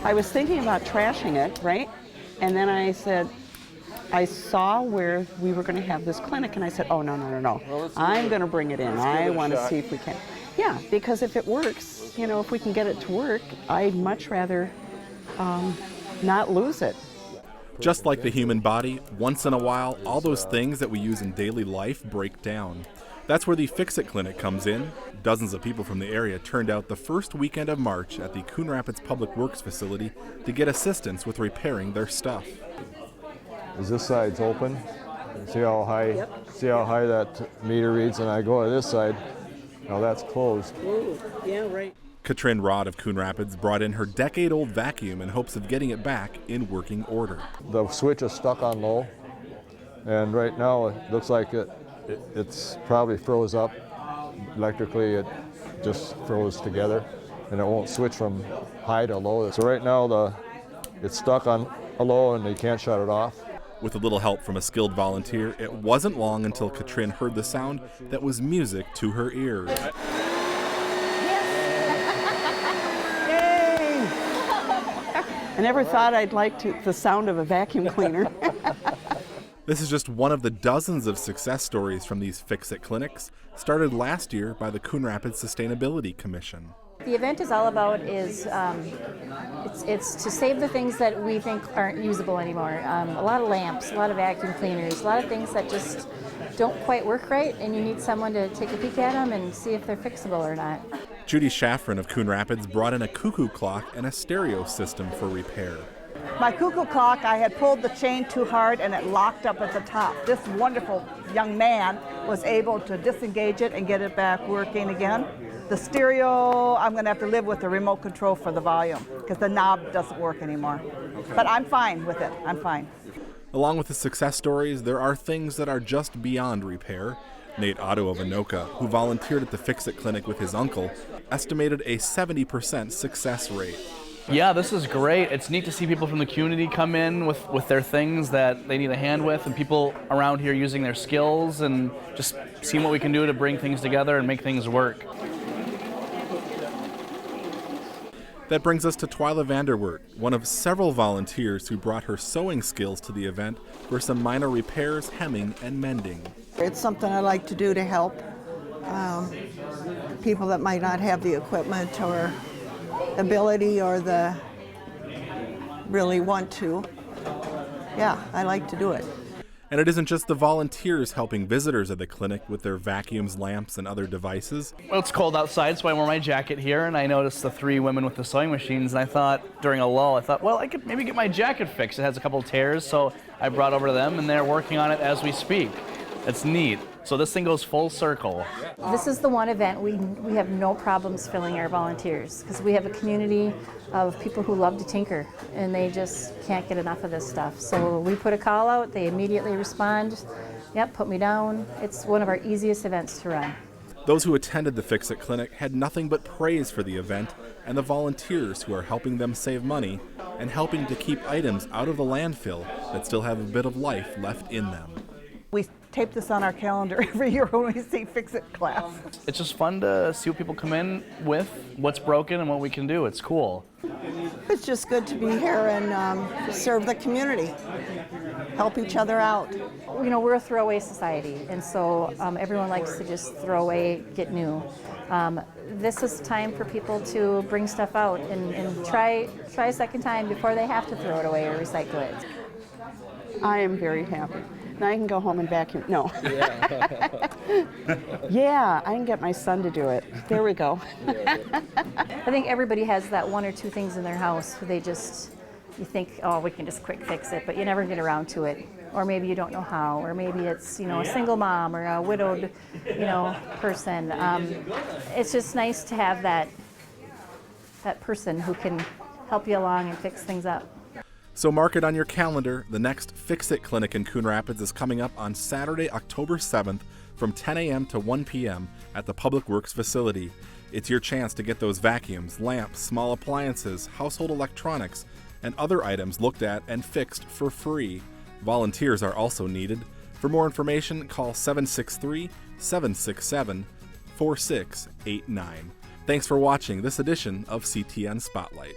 I was thinking about trashing it, right? And then I said, I saw where we were going to have this clinic, and I said, oh, no. Well, I'm going to bring it in. I want to see if we can. Yeah, because if it works, you know, if we can get it to work, I'd much rather not lose it. Just like the human body, once in a while, all those things that we use in daily life break down. That's where the Fix-It Clinic comes in. Dozens of people from the area turned out the first weekend of March at the Coon Rapids Public Works facility to get assistance with repairing their stuff. Is this side's open? See how high? Yep. See how high that meter reads, and I go to this side. Now that's closed. Ooh, yeah, right. Katrin Rod of Coon Rapids brought in her decade-old vacuum in hopes of getting it back in working order. The switch is stuck on low, and right now it looks like it's probably froze up. Electrically, it just froze together, and it won't switch from high to low. So right now it's stuck on a low, and they can't shut it off. With a little help from a skilled volunteer, it wasn't long until Katrin heard the sound that was music to her ears. I never thought I'd like the sound of a vacuum cleaner. This is just one of the dozens of success stories from these Fix-It clinics, started last year by the Coon Rapids Sustainability Commission. The event is all about it's to save the things that we think aren't usable anymore. A lot of lamps, a lot of vacuum cleaners, a lot of things that just don't quite work right, and you need someone to take a peek at them and see if they're fixable or not. Judy Shaffrin of Coon Rapids brought in a cuckoo clock and a stereo system for repair. My cuckoo clock, I had pulled the chain too hard and it locked up at the top. This wonderful young man was able to disengage it and get it back working again. The stereo, I'm going to have to live with the remote control for the volume because the knob doesn't work anymore. Okay. But I'm fine with it. I'm fine. Along with the success stories, there are things that are just beyond repair. Nate Otto of Anoka, who volunteered at the Fix-It Clinic with his uncle, estimated a 70% success rate. Yeah, this is great. It's neat to see people from the community come in with their things that they need a hand with, and people around here using their skills and just seeing what we can do to bring things together and make things work. That brings us to Twyla Vanderwert, one of several volunteers who brought her sewing skills to the event for some minor repairs, hemming, and mending. It's something I like to do to help people that might not have the equipment or ability or the really want to. Yeah, I like to do it. And it isn't just the volunteers helping visitors at the clinic with their vacuums, lamps, and other devices. Well, it's cold outside, so I wore my jacket here, and I noticed the three women with the sewing machines, and I thought, during a lull, well, I could maybe get my jacket fixed. It has a couple of tears, so I brought over to them, and they're working on it as we speak. It's neat. So this thing goes full circle. This is the one event we have no problems filling our volunteers because we have a community of people who love to tinker and they just can't get enough of this stuff. So we put a call out, they immediately respond. Yep, put me down. It's one of our easiest events to run. Those who attended the Fix-It Clinic had nothing but praise for the event and the volunteers who are helping them save money and helping to keep items out of the landfill that still have a bit of life left in them. We tape this on our calendar every year when we see Fix-It class. It's just fun to see what people come in with, what's broken and what we can do. It's cool. It's just good to be here and serve the community, help each other out. You know, we're a throwaway society, and so everyone likes to just throw away, get new. This is time for people to bring stuff out and try a second time before they have to throw it away or recycle it. I am very happy. Now I can go home and vacuum. No. Yeah, I can get my son to do it. There we go. I think everybody has that one or two things in their house where you think, oh, we can just quick fix it, but you never get around to it. Or maybe you don't know how, or maybe it's, a single mom or a widowed, person. It's just nice to have that person who can help you along and fix things up. So mark it on your calendar. The next Fix-It Clinic in Coon Rapids is coming up on Saturday, October 7th from 10 a.m. to 1 p.m. at the Public Works facility. It's your chance to get those vacuums, lamps, small appliances, household electronics, and other items looked at and fixed for free. Volunteers are also needed. For more information, call 763-767-4689. Thanks for watching this edition of CTN Spotlight.